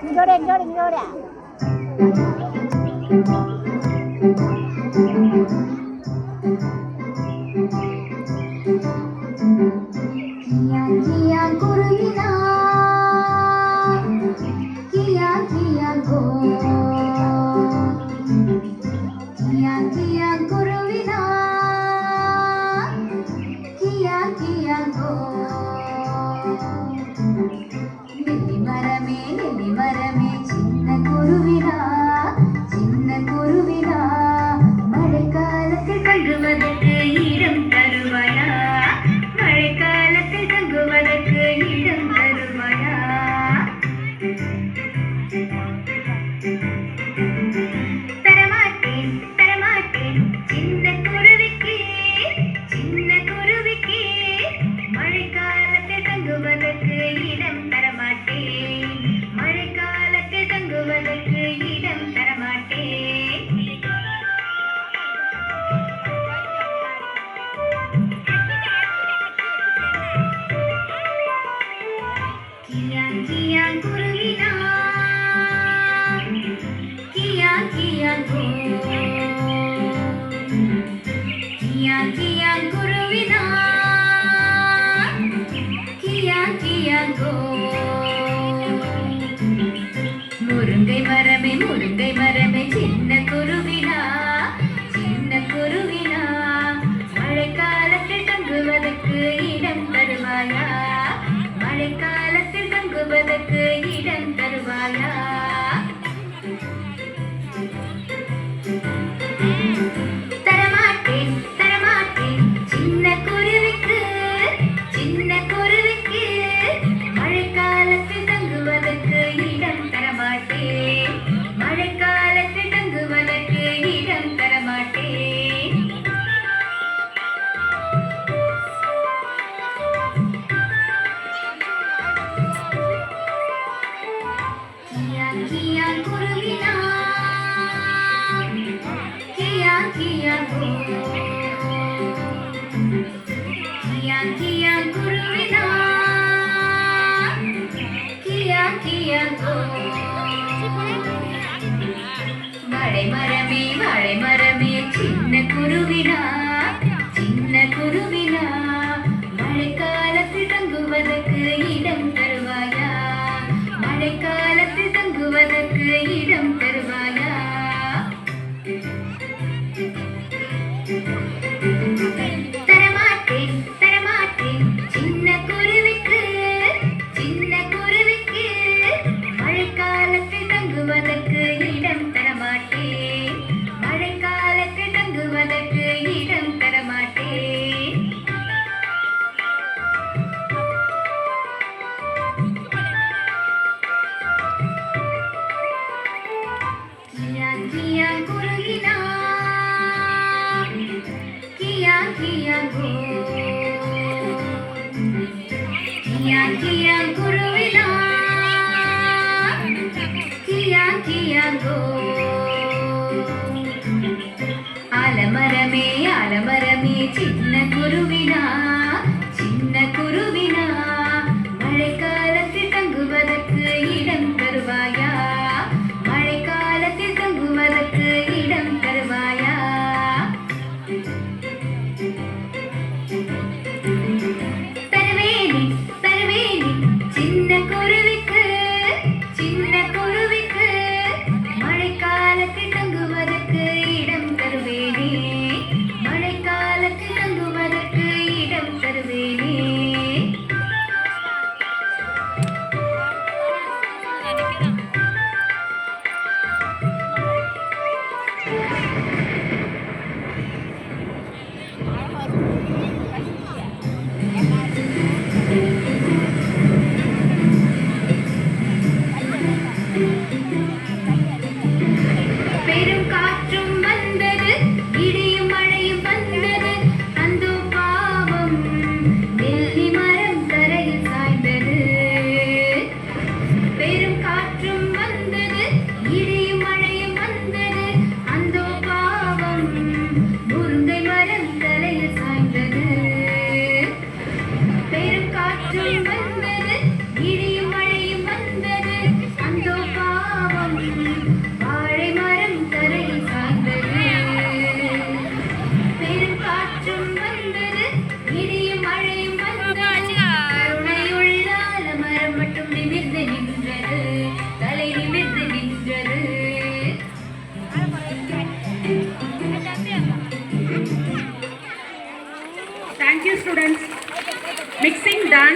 இங்கோட இங்கோட இங்கோட கியா கியா குருவினா கியா கியா கோ கியா கியா குருவினா கியா கியா கோ நெல்லி மரமே சின்ன குருவினா மழைக்காலத்தில் தங்குவதற்கு இடம் தருவாயா மழைக்காலத்தில் தங்குவதற்கு இடம் தருவாயா தரமாட்டேன் தரமாட்டேன் சின்ன குருவிக்கு மழைக்காலத்தில் தங்குவதற்கு இடம் தரமாட்டேன் மழைக்காலத்தில் தங்குவதற்கு இடம் தரமாட்டேன் கியா கியா குருவினா கியா கியா கோ கியா கியா குருவினா கியா கியா கோ முருங்கை மரமே சின்ன குருவினா மழைக்காலத்தில் தங்குவதற்கு இடம் தருவாயா மழைக்காலத்தில் தங்குவதற்கு இடம் தருவாயா தரமாட்டேன் தரமாட்டேன் சின்ன குருவிக்கு மழைக்காலத்தில் தங்குவதற்கு இடம் தரமாட்டேன் மழைக்காலத்தில் தங்குவதற்கு இடம் தரமாட்டேன் கியா கியா குருவினா கியா கியா கோ கியா கியா குருவினா கியா கியா கோ மழை மரமே சின்ன குருவினா மழைக்காலத்தில் தங்குவதற்கு இடம் தருவாயா மழைக்காலத்தில் தங்குவதற்கு இடம் தருவாயா தரமாட்டேன் தரமாட்டேன் சின்ன குருவிக்கு மழைக்காலத்தில் தங்குவதற்கு இடம் தரமாட்டேன் மழைக்காலத்தில் தங்குவதற்கு இடம் தரமாட்டேன் Thank you, students. Mixing dance.